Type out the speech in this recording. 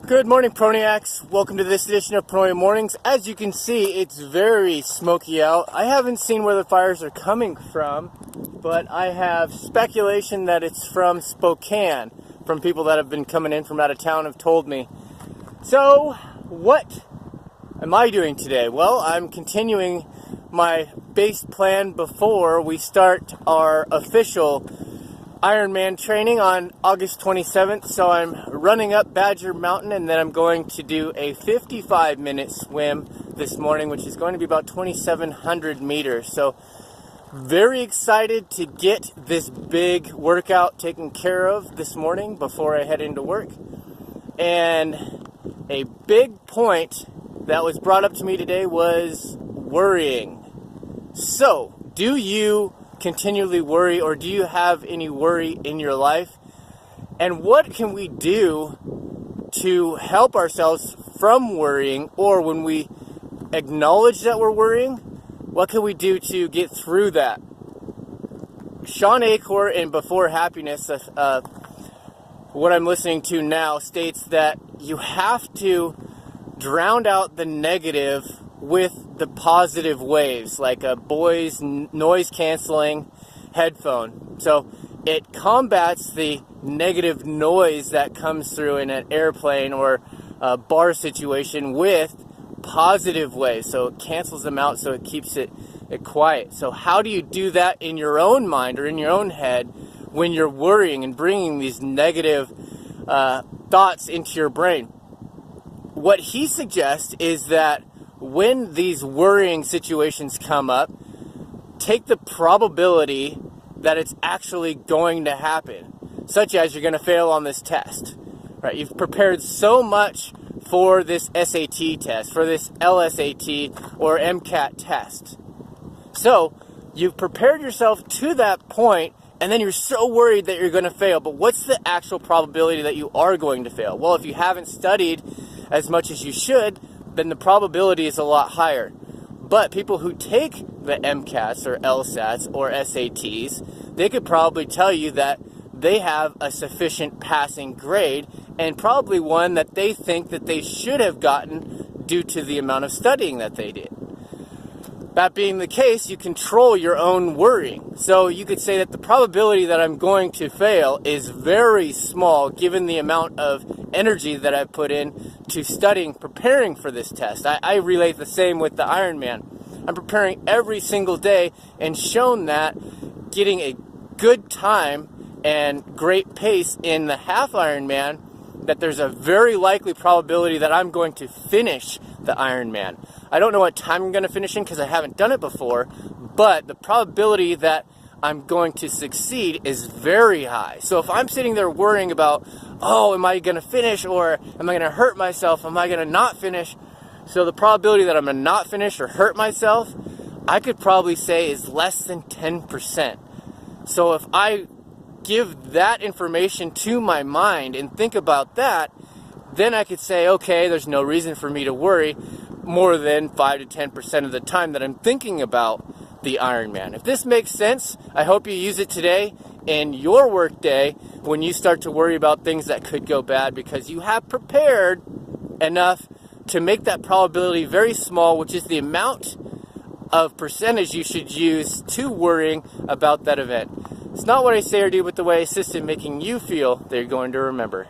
Good morning, Proniacs. Welcome to this edition of Pronia Mornings. As you can see, it's very smoky out. I haven't seen where the fires are coming from, but I have speculation that it's from Spokane, from people that have been coming in from out of town have told me. So, what am I doing today? Well, I'm continuing my base plan before we start our official Ironman training on August 27th, so I'm running up Badger Mountain and then I'm going to do a 55-minute swim this morning, which is going to be about 2,700 meters. So very excited to get this big workout taken care of this morning before I head into work. And a big point that was brought up to me today was worrying. So, do you continually worry, or do you have any worry in your life? And what can we do to help ourselves from worrying, or when we acknowledge that we're worrying, what can we do to get through that? Shawn Achor in Before Happiness, what I'm listening to now, states that you have to drown out the negative with the positive waves, like a Bose noise canceling headphone. So it combats the negative noise that comes through in an airplane or a bar situation with positive waves. So it cancels them out, so it keeps it quiet. So how do you do that in your own mind or in your own head when you're worrying and bringing these negative thoughts into your brain? What he suggests is that when these worrying situations come up, take the probability that it's actually going to happen, such as you're going to fail on this test. Right? You've prepared so much for this SAT test, for this LSAT or MCAT test. So you've prepared yourself to that point, and then you're so worried that you're going to fail. But what's the actual probability that you are going to fail? Well, if you haven't studied as much as you should, then the probability is a lot higher. But people who take the MCATs or LSATs or SATs, they could probably tell you that they have a sufficient passing grade, and probably one that they think that they should have gotten due to the amount of studying that they did. That being the case, you control your own worrying. So you could say that the probability that I'm going to fail is very small given the amount of energy that I've put in to studying, preparing for this test. I relate the same with the Ironman. I'm preparing every single day and shown that getting a good time and great pace in the half Ironman, that there's a very likely probability that I'm going to finish the Ironman. I don't know what time I'm going to finish in because I haven't done it before, but the probability that I'm going to succeed is very high. So if I'm sitting there worrying about, oh, am I going to finish, or am I going to hurt myself? Am I going to not finish? So the probability that I'm going to not finish or hurt myself, I could probably say is less than 10%. So if I give that information to my mind and think about that, then I could say, okay, there's no reason for me to worry more than 5 to 10% of the time that I'm thinking about the Ironman. If this makes sense, I hope you use it today in your work day when you start to worry about things that could go bad, because you have prepared enough to make that probability very small, which is the amount of percentage you should use to worrying about that event. It's not what I say or do, but the way I assist in making you feel that you're going to remember.